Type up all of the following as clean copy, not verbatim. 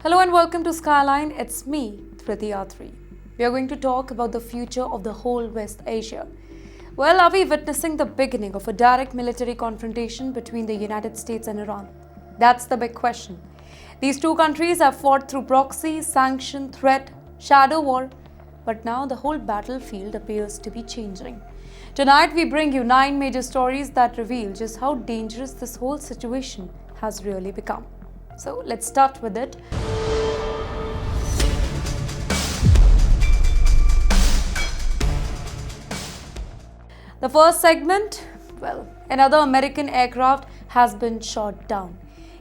Hello and welcome to Skyline. It's me, Driti. We are going to talk about the future of the whole West Asia. Well, are we witnessing the beginning of a direct military confrontation between the United States and Iran? That's the big question. These two countries have fought through proxy, sanction, threat, shadow war, but now the whole battlefield appears to be changing. Tonight, we bring you 9 major stories that reveal just how dangerous this whole situation has really become. So let's start with it. The first segment, another American aircraft has been shot down.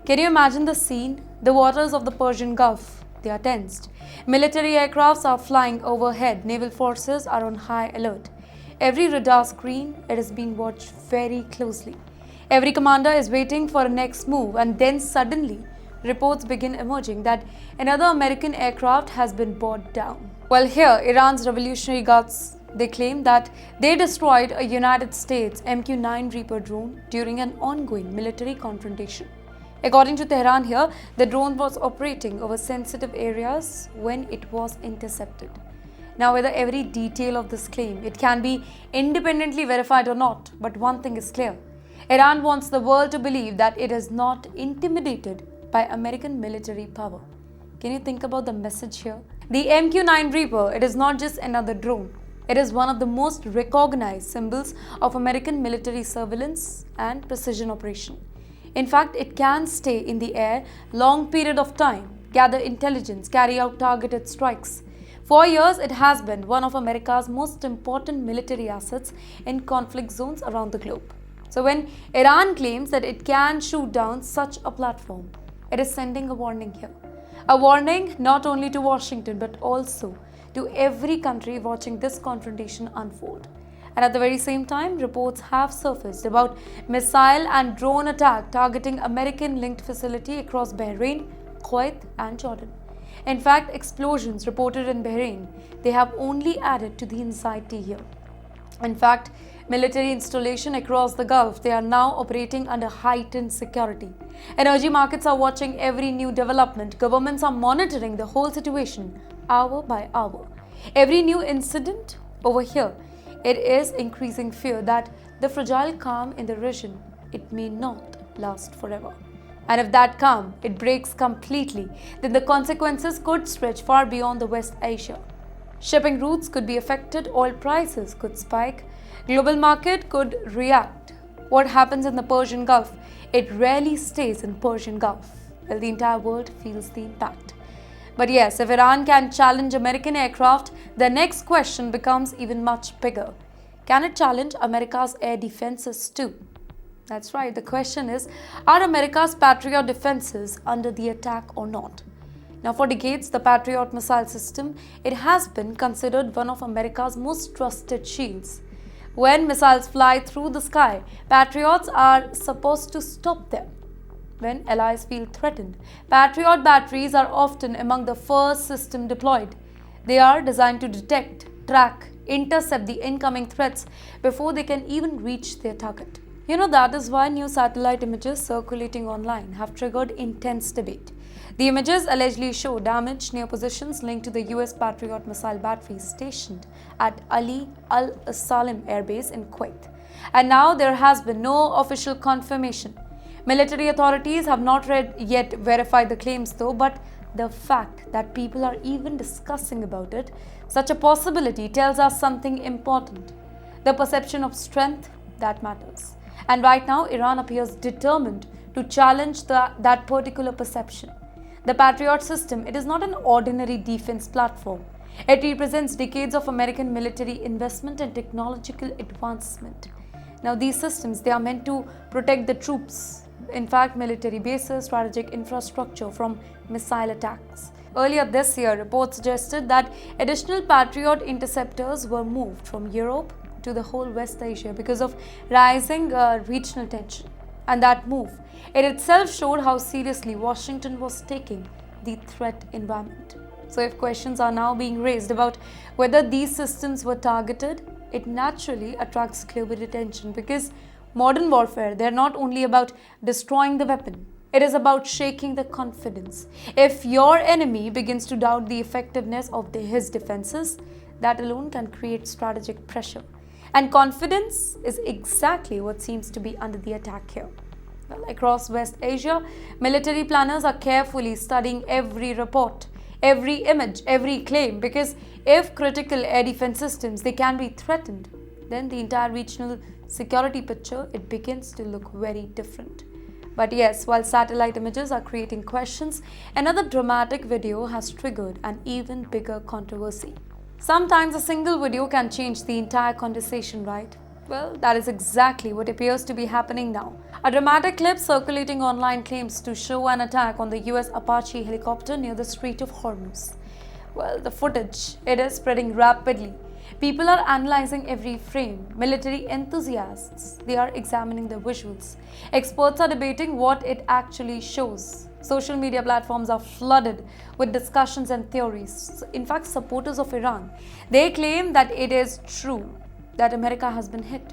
Can you imagine the scene? The waters of the Persian Gulf, they are tensed. Military aircrafts are flying overhead. Naval forces are on high alert. Every radar screen, it is being watched very closely. Every commander is waiting for a next move, and then suddenly, reports begin emerging that another American aircraft has been brought down. Well, here, Iran's Revolutionary Guards, they claim that they destroyed a United States MQ-9 Reaper drone during an ongoing military confrontation. According to Tehran here, the drone was operating over sensitive areas when it was intercepted. Now, whether every detail of this claim, it can be independently verified or not, but one thing is clear. Iran wants the world to believe that it is not intimidated by American military power. Can you think about the message here? The MQ-9 Reaper, it is not just another drone. It is one of the most recognized symbols of American military surveillance and precision operation. In fact, it can stay in the air long period of time, gather intelligence, carry out targeted strikes. For years, it has been one of America's most important military assets in conflict zones around the globe. So when Iran claims that it can shoot down such a platform, it is sending a warning here. A warning not only to Washington but also to every country watching this confrontation unfold. And at the very same time, reports have surfaced about missile and drone attack targeting American-linked facility across Bahrain, Kuwait and Jordan. In fact, explosions reported in Bahrain, they have only added to the anxiety here. In fact, military installation across the Gulf, they are now operating under heightened security. Energy markets are watching every new development. Governments are monitoring the whole situation hour by hour. Every new incident over here, it is increasing fear that the fragile calm in the region, it may not last forever. And if that calm, it breaks completely, then the consequences could stretch far beyond the West Asia. Shipping routes could be affected, oil prices could spike, global market could react. What happens in the Persian Gulf, it rarely stays in Persian Gulf. Well, the entire world feels the impact. But yes, if Iran can challenge American aircraft, the next question becomes even much bigger. Can it challenge America's air defenses too? That's right, the question is, are America's Patriot defenses under the attack or not? Now, for decades, the Patriot missile system, it has been considered one of America's most trusted shields. When missiles fly through the sky, Patriots are supposed to stop them. When allies feel threatened, Patriot batteries are often among the first system deployed. They are designed to detect, track, intercept the incoming threats before they can even reach their target. You know, that is why new satellite images circulating online have triggered intense debate. The images allegedly show damage near positions linked to the US Patriot missile batteries stationed at Ali Al Salim Air Base in Kuwait. And now there has been no official confirmation. Military authorities have not yet verified the claims though, but the fact that people are even discussing about it, such a possibility tells us something important. The perception of strength, that matters. And right now, Iran appears determined to challenge that particular perception. The Patriot system, it is not an ordinary defense platform. It represents decades of American military investment and technological advancement. Now, these systems, they are meant to protect the troops, in fact, military bases, strategic infrastructure from missile attacks. Earlier this year, reports suggested that additional Patriot interceptors were moved from Europe to the whole West Asia because of rising regional tension. And that move, it itself showed how seriously Washington was taking the threat environment. So if questions are now being raised about whether these systems were targeted, it naturally attracts global attention because modern warfare, they're not only about destroying the weapon, It is about shaking the confidence. If your enemy begins to doubt the effectiveness of his defenses, that alone can create strategic pressure. And confidence is exactly what seems to be under the attack here. Well, across West Asia, military planners are carefully studying every report, every image, every claim, because if critical air defense systems they can be threatened, then the entire regional security picture it begins to look very different. But yes, while satellite images are creating questions, another dramatic video has triggered an even bigger controversy. Sometimes a single video can change the entire conversation, right? Well, that is exactly what appears to be happening now. A dramatic clip circulating online claims to show an attack on the US Apache helicopter near the Strait of Hormuz. Well, the footage, it is spreading rapidly. People are analyzing every frame. Military enthusiasts, they are examining the visuals. Experts are debating what it actually shows. Social media platforms are flooded with discussions and theories. In fact, supporters of Iran, they claim that it is true that America has been hit.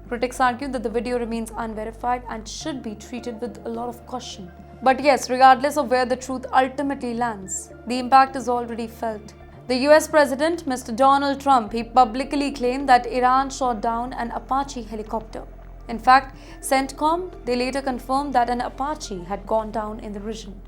Critics argue that the video remains unverified and should be treated with a lot of caution. But yes, regardless of where the truth ultimately lands, the impact is already felt. The US President, Mr. Donald Trump, he publicly claimed that Iran shot down an Apache helicopter. In fact, CENTCOM, they later confirmed that an Apache had gone down in the region.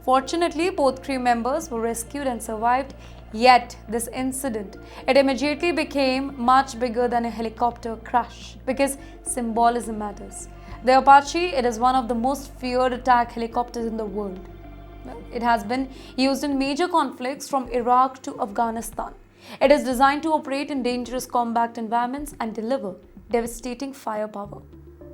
Fortunately, both crew members were rescued and survived. Yet, this incident, it immediately became much bigger than a helicopter crash because symbolism matters. The Apache, it is one of the most feared attack helicopters in the world. Well, it has been used in major conflicts from Iraq to Afghanistan. It is designed to operate in dangerous combat environments and deliver devastating firepower.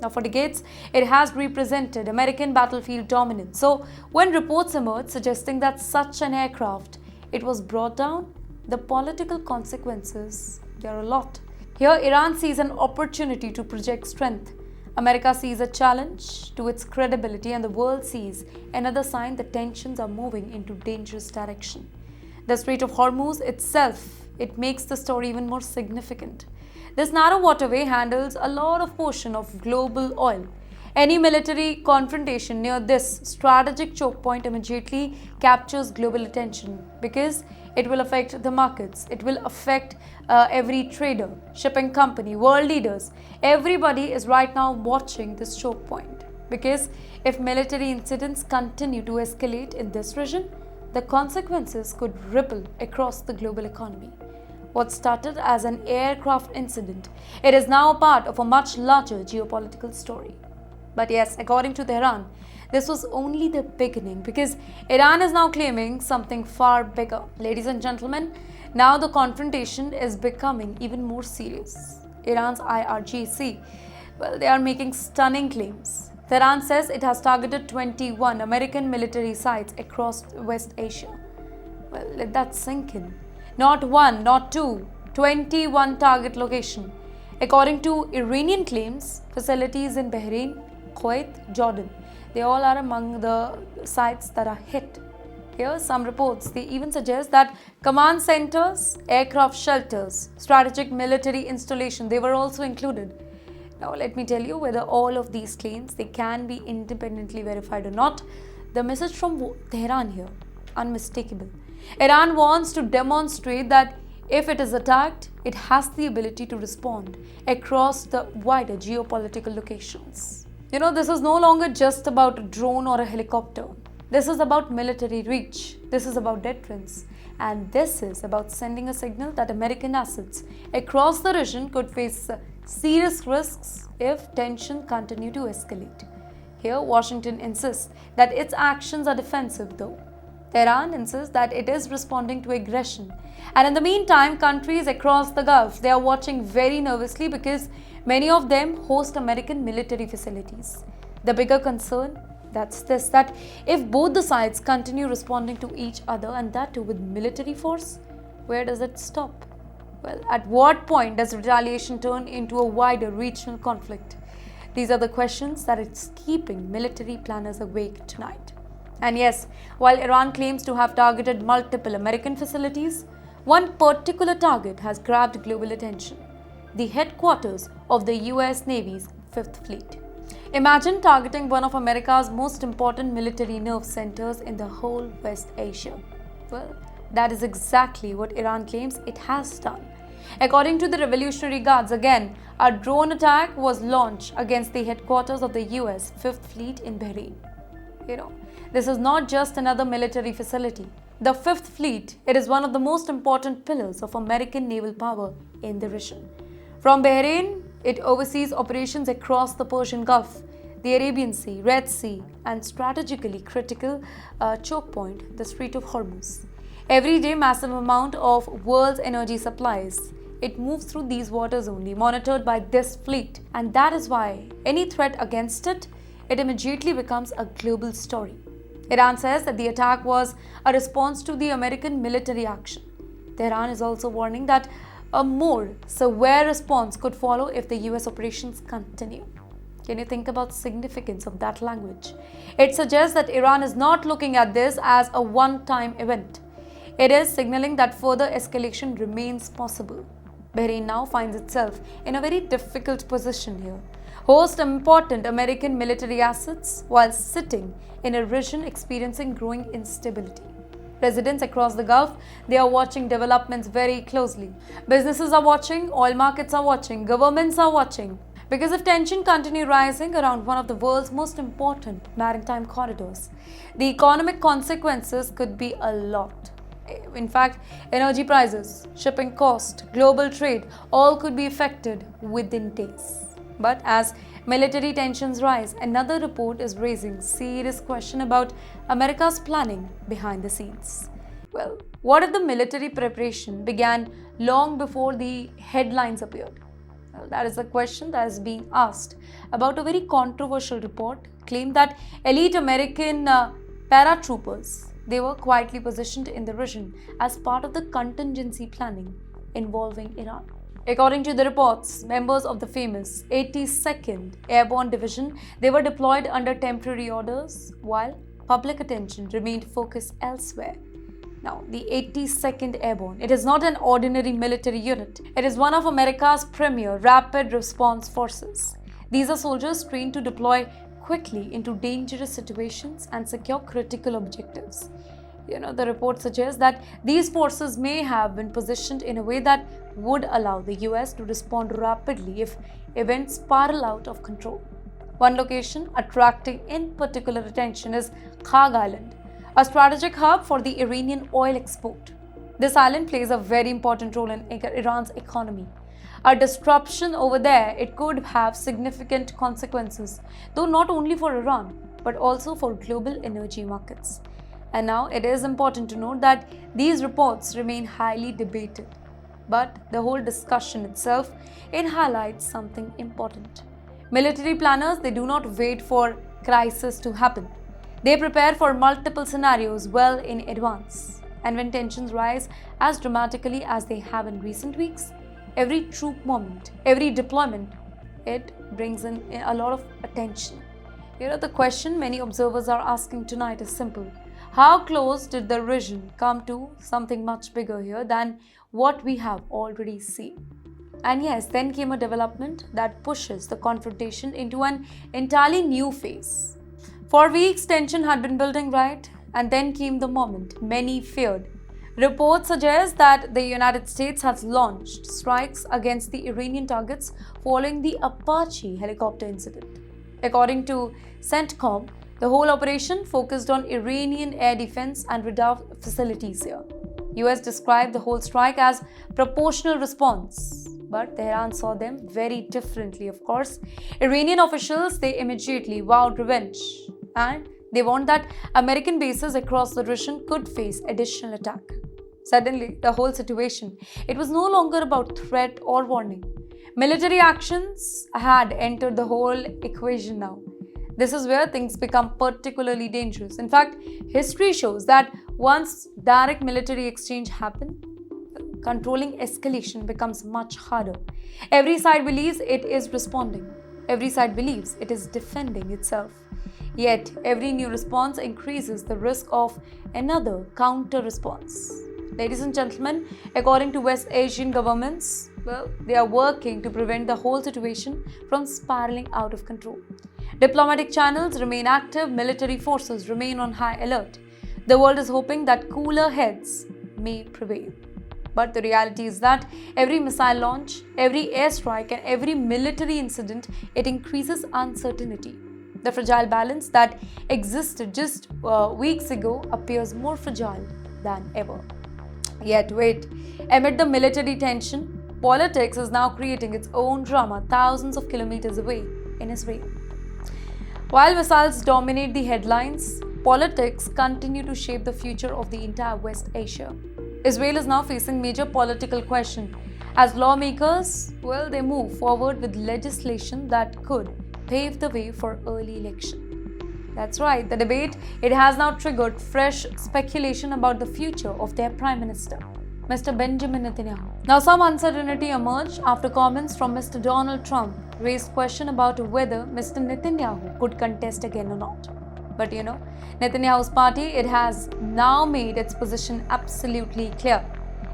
Now, for decades, it has represented American battlefield dominance. So, when reports emerged suggesting that such an aircraft it was brought down, the political consequences, there are a lot. Here, Iran sees an opportunity to project strength. America sees a challenge to its credibility, and the world sees another sign that tensions are moving into dangerous direction. The Strait of Hormuz itself, it makes the story even more significant. This narrow waterway handles a lot of portion of global oil. Any military confrontation near this strategic choke point immediately captures global attention because it will affect the markets, it will affect every trader, shipping company, world leaders. Everybody is right now watching this choke point because if military incidents continue to escalate in this region, the consequences could ripple across the global economy. What started as an aircraft incident, it is now a part of a much larger geopolitical story. But yes, according to Tehran, this was only the beginning because Iran is now claiming something far bigger. Ladies and gentlemen, now the confrontation is becoming even more serious. Iran's IRGC, well, they are making stunning claims. Tehran says it has targeted 21 American military sites across West Asia. Well, let that sink in. Not one, not two, 21 target location. According to Iranian claims, facilities in Bahrain, Kuwait, Jordan, they all are among the sites that are hit. Here, some reports, they even suggest that command centers, aircraft shelters, strategic military installation, they were also included. Now, let me tell you whether all of these claims, they can be independently verified or not. The message from Tehran here, unmistakable. Iran wants to demonstrate that if it is attacked, it has the ability to respond across the wider geopolitical locations. You know, this is no longer just about a drone or a helicopter. This is about military reach. This is about deterrence. And this is about sending a signal that American assets across the region could face serious risks if tension continue to escalate. Here, Washington insists that its actions are defensive though. Tehran insists that it is responding to aggression. And in the meantime, countries across the Gulf, they are watching very nervously because many of them host American military facilities. The bigger concern, that's this, that if both the sides continue responding to each other and that too with military force, where does it stop? Well, at what point does retaliation turn into a wider regional conflict? These are the questions that it's keeping military planners awake tonight. And yes, while Iran claims to have targeted multiple American facilities, one particular target has grabbed global attention: the headquarters of the US Navy's Fifth Fleet. Imagine targeting one of America's most important military nerve centers in the whole West Asia. Well, that is exactly what Iran claims it has done. According to the Revolutionary Guards, again, a drone attack was launched against the headquarters of the US 5th Fleet in Bahrain. This is not just another military facility. The 5th Fleet, it is one of the most important pillars of American naval power in the region. From Bahrain, it oversees operations across the Persian Gulf, the Arabian Sea, Red Sea, and strategically critical choke point, the Strait of Hormuz. Every day, massive amount of world's energy supplies. It moves through these waters only, monitored by this fleet. And that is why any threat against it immediately becomes a global story. Iran says that the attack was a response to the American military action. Tehran is also warning that a more severe response could follow if the US operations continue. Can you think about the significance of that language? It suggests that Iran is not looking at this as a one-time event. It is signaling that further escalation remains possible. Bahrain now finds itself in a very difficult position here. Host important American military assets while sitting in a region experiencing growing instability. Residents across the Gulf, they are watching developments very closely. Businesses are watching, oil markets are watching, governments are watching. Because if tension continue rising around one of the world's most important maritime corridors, the economic consequences could be a lot. In fact, energy prices, shipping cost, global trade, all could be affected within days. But as military tensions rise, another report is raising serious question about America's planning behind the scenes. Well, what if the military preparation began long before the headlines appeared? Well, that is a question that is being asked about a very controversial report claimed that elite American paratroopers, they were quietly positioned in the region as part of the contingency planning involving Iran. According to the reports, members of the famous 82nd Airborne Division, they were deployed under temporary orders while public attention remained focused elsewhere. Now, the 82nd Airborne, it is not an ordinary military unit. It is one of America's premier rapid response forces. These are soldiers trained to deploy quickly into dangerous situations and secure critical objectives. The report suggests that these forces may have been positioned in a way that would allow the US to respond rapidly if events spiral out of control. One location attracting in particular attention is Khag Island, a strategic hub for the Iranian oil export. This island plays a very important role in Iran's economy. A disruption over there, it could have significant consequences, though not only for Iran, but also for global energy markets. And now it is important to note that these reports remain highly debated. But the whole discussion itself, it highlights something important. Military planners, they do not wait for crisis to happen. They prepare for multiple scenarios well in advance. And when tensions rise as dramatically as they have in recent weeks, every troop movement, every deployment, it brings in a lot of attention. The question many observers are asking tonight is simple. How close did the region come to something much bigger here than what we have already seen? And yes, then came a development that pushes the confrontation into an entirely new phase. For weeks, tension had been building, right? And then came the moment many feared. Reports suggest that the United States has launched strikes against the Iranian targets following the Apache helicopter incident. According to CENTCOM, the whole operation focused on Iranian air defense and radar facilities here. US described the whole strike as proportional response, but Tehran saw them very differently, of course. Iranian officials, they immediately vowed revenge, and they warned that American bases across the region could face additional attack. Suddenly, the whole situation, it was no longer about threat or warning. Military actions had entered the whole equation now. This is where things become particularly dangerous. In fact, history shows that once direct military exchange happens, controlling escalation becomes much harder. Every side believes it is responding. Every side believes it is defending itself. Yet, every new response increases the risk of another counter-response. Ladies and gentlemen, according to West Asian governments, they are working to prevent the whole situation from spiraling out of control. Diplomatic channels remain active, military forces remain on high alert. The world is hoping that cooler heads may prevail. But the reality is that every missile launch, every airstrike, and every military incident, it increases uncertainty. The fragile balance that existed just weeks ago appears more fragile than ever. Yet wait, amid the military tension, politics is now creating its own drama thousands of kilometers away in Israel. While missiles dominate the headlines, politics continue to shape the future of the entire West Asia. Israel is now facing major political questions as lawmakers, they move forward with legislation that could pave the way for early election. That's right, the debate, it has now triggered fresh speculation about the future of their Prime Minister, Mr. Benjamin Netanyahu. Now, some uncertainty emerged after comments from Mr. Donald Trump raised question about whether Mr. Netanyahu could contest again or not. But Netanyahu's party, it has now made its position absolutely clear.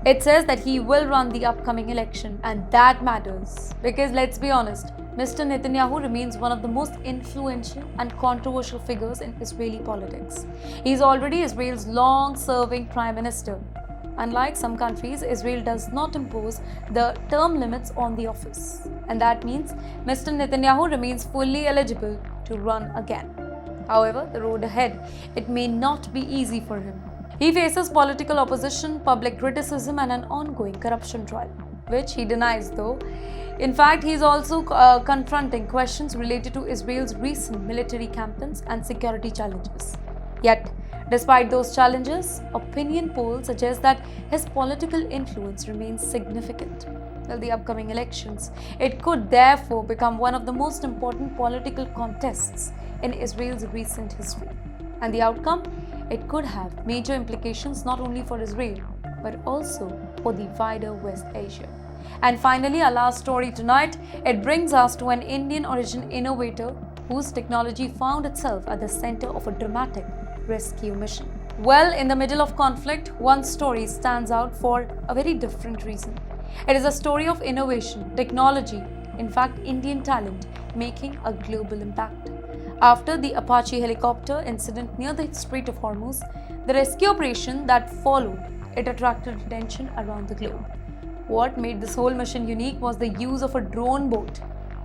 It says that he will run the upcoming election, and that matters because let's be honest, Mr. Netanyahu remains one of the most influential and controversial figures in Israeli politics. He is already Israel's long-serving prime minister. Unlike some countries, Israel does not impose the term limits on the office, and that means Mr. Netanyahu remains fully eligible to run again. However, the road ahead, it may not be easy for him. He faces political opposition, public criticism, and an ongoing corruption trial, which he denies though. In fact, he is also confronting questions related to Israel's recent military campaigns and security challenges. Yet, despite those challenges, opinion polls suggest that his political influence remains significant. The upcoming elections, it could therefore become one of the most important political contests in Israel's recent history. And the outcome, it could have major implications not only for Israel, but also for the wider West Asia. And finally, our last story tonight, it brings us to an Indian origin innovator whose technology found itself at the center of a dramatic rescue mission. Well, in the middle of conflict, one story stands out for a very different reason. It is a story of innovation, technology, in fact, Indian talent making a global impact. After the Apache helicopter incident near the Strait of Hormuz, the rescue operation that followed, it attracted attention around the globe. What made this whole mission unique was the use of a drone boat.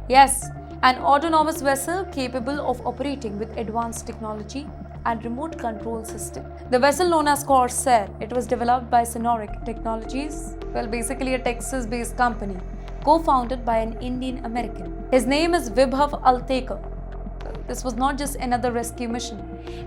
Yes, an autonomous vessel capable of operating with advanced technology and remote control system. The vessel known as Corsair, it was developed by Sonoric Technologies, basically a Texas-based company, co-founded by an Indian American. His name is Vibhav Altekar. This was not just another rescue mission.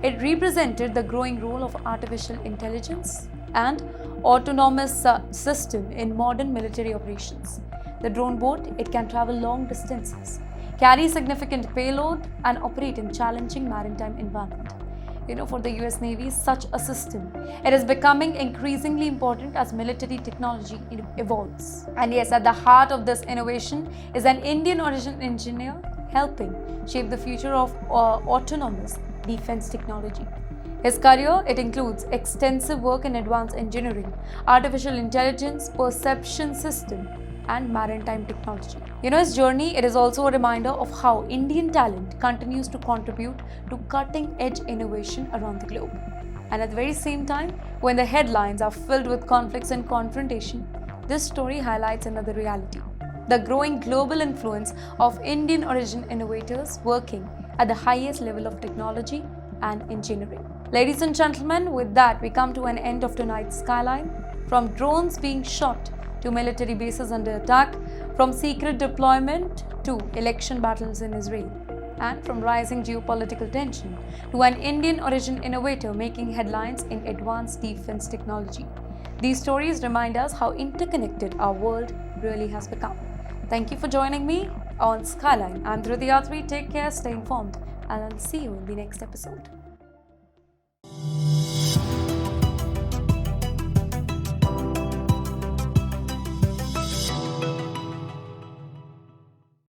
It represented the growing role of artificial intelligence and autonomous system in modern military operations. The drone boat, it can travel long distances, carry significant payload, and operate in challenging maritime environment. For the US Navy, such a system, it is becoming increasingly important as military technology evolves. And yes, at the heart of this innovation is an Indian origin engineer helping shape the future of autonomous defense technology. His career, it includes extensive work in advanced engineering, artificial intelligence, perception system, and maritime technology. His journey, it is also a reminder of how Indian talent continues to contribute to cutting-edge innovation around the globe. And at the very same time, when the headlines are filled with conflicts and confrontation, this story highlights another reality: the growing global influence of Indian origin innovators working at the highest level of technology and engineering. Ladies and gentlemen, with that, we come to an end of tonight's Skyline. From drones being shot to military bases under attack, from secret deployment to election battles in Israel, and from rising geopolitical tension to an Indian origin innovator making headlines in advanced defense technology. These stories remind us how interconnected our world really has become. Thank you for joining me on Skyline. I'm Driti. Take care, stay informed, and I'll see you in the next episode.